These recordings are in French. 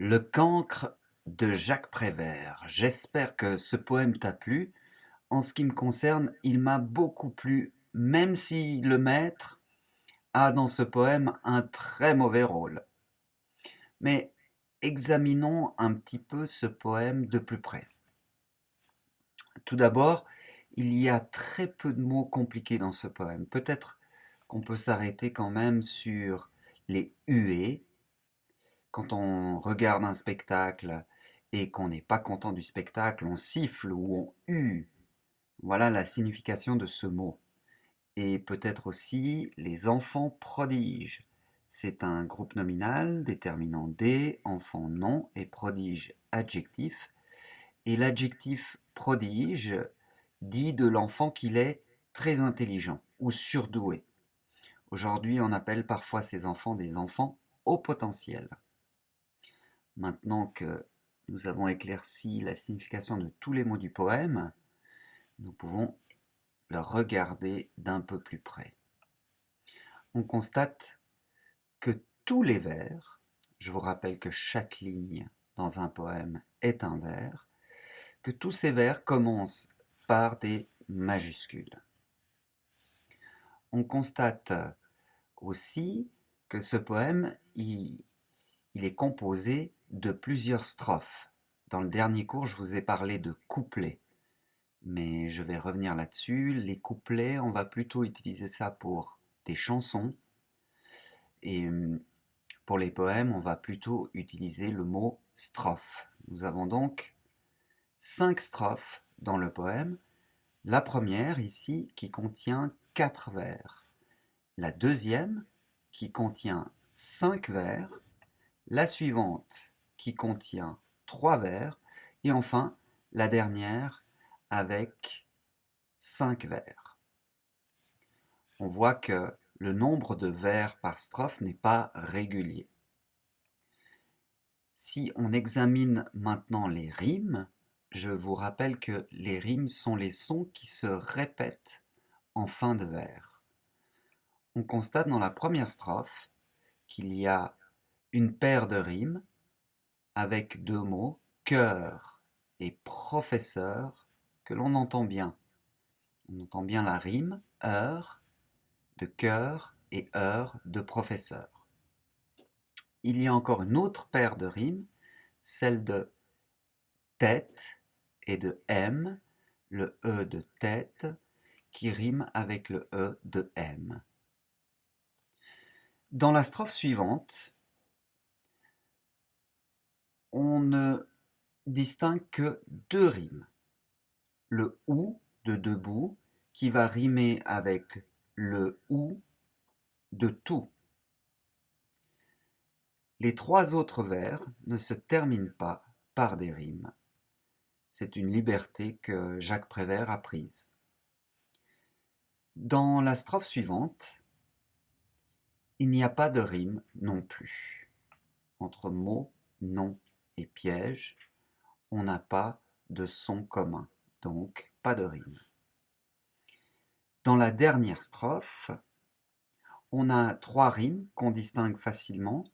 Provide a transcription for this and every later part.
Le cancre de Jacques Prévert. J'espère que ce poème t'a plu. En ce qui me concerne, il m'a beaucoup plu, même si le maître a dans ce poème un très mauvais rôle. Mais examinons un petit peu ce poème de plus près. Tout d'abord, il y a très peu de mots compliqués dans ce poème. Peut-être qu'on peut s'arrêter quand même sur les huées. Quand on regarde un spectacle et qu'on n'est pas content du spectacle, on siffle ou on hue. Voilà la signification de ce mot. Et peut-être aussi les enfants prodiges. C'est un groupe nominal déterminant des, enfant nom et prodige adjectif. Et l'adjectif prodige dit de l'enfant qu'il est très intelligent ou surdoué. Aujourd'hui, on appelle parfois ces enfants des enfants au potentiel. Maintenant que nous avons éclairci la signification de tous les mots du poème, nous pouvons le regarder d'un peu plus près. On constate que tous les vers, je vous rappelle que chaque ligne dans un poème est un vers, que tous ces vers commencent par des majuscules. On constate aussi que ce poème, il est composé de plusieurs strophes. Dans le dernier cours, je vous ai parlé de couplets, mais je vais revenir là-dessus. Les couplets, on va plutôt utiliser ça pour des chansons, et pour les poèmes, on va plutôt utiliser le mot strophe. Nous avons donc 5 strophes dans le poème. La première, ici, qui contient 4 vers. La deuxième, qui contient 5 vers. La suivante, qui contient 3 vers. Et enfin, la dernière, avec 5 vers. On voit que le nombre de vers par strophe n'est pas régulier. Si on examine maintenant les rimes, je vous rappelle que les rimes sont les sons qui se répètent en fin de vers. On constate dans la première strophe qu'il y a une paire de rimes avec 2 mots, cœur et professeur, que l'on entend bien. On entend bien la rime, heure de cœur et heure de professeur. Il y a encore une autre paire de rimes, celle de tête et de M, le E de tête, qui rime avec le E de M. Dans la strophe suivante, on ne distingue que 2 rimes. Le OU de debout, qui va rimer avec le OU de tout. Les 3 autres vers ne se terminent pas par des rimes. C'est une liberté que Jacques Prévert a prise. Dans la strophe suivante, il n'y a pas de rime non plus. Entre mot, nom et piège, on n'a pas de son commun, donc pas de rime. Dans la dernière strophe, on a 3 rimes qu'on distingue facilement,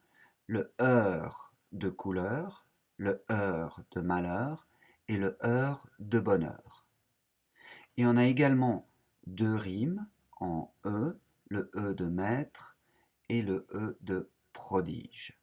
le heure de couleur, le heure de malheur et le heure de bonheur. Et on a également 2 rimes en E, le E de maître et le E de prodige.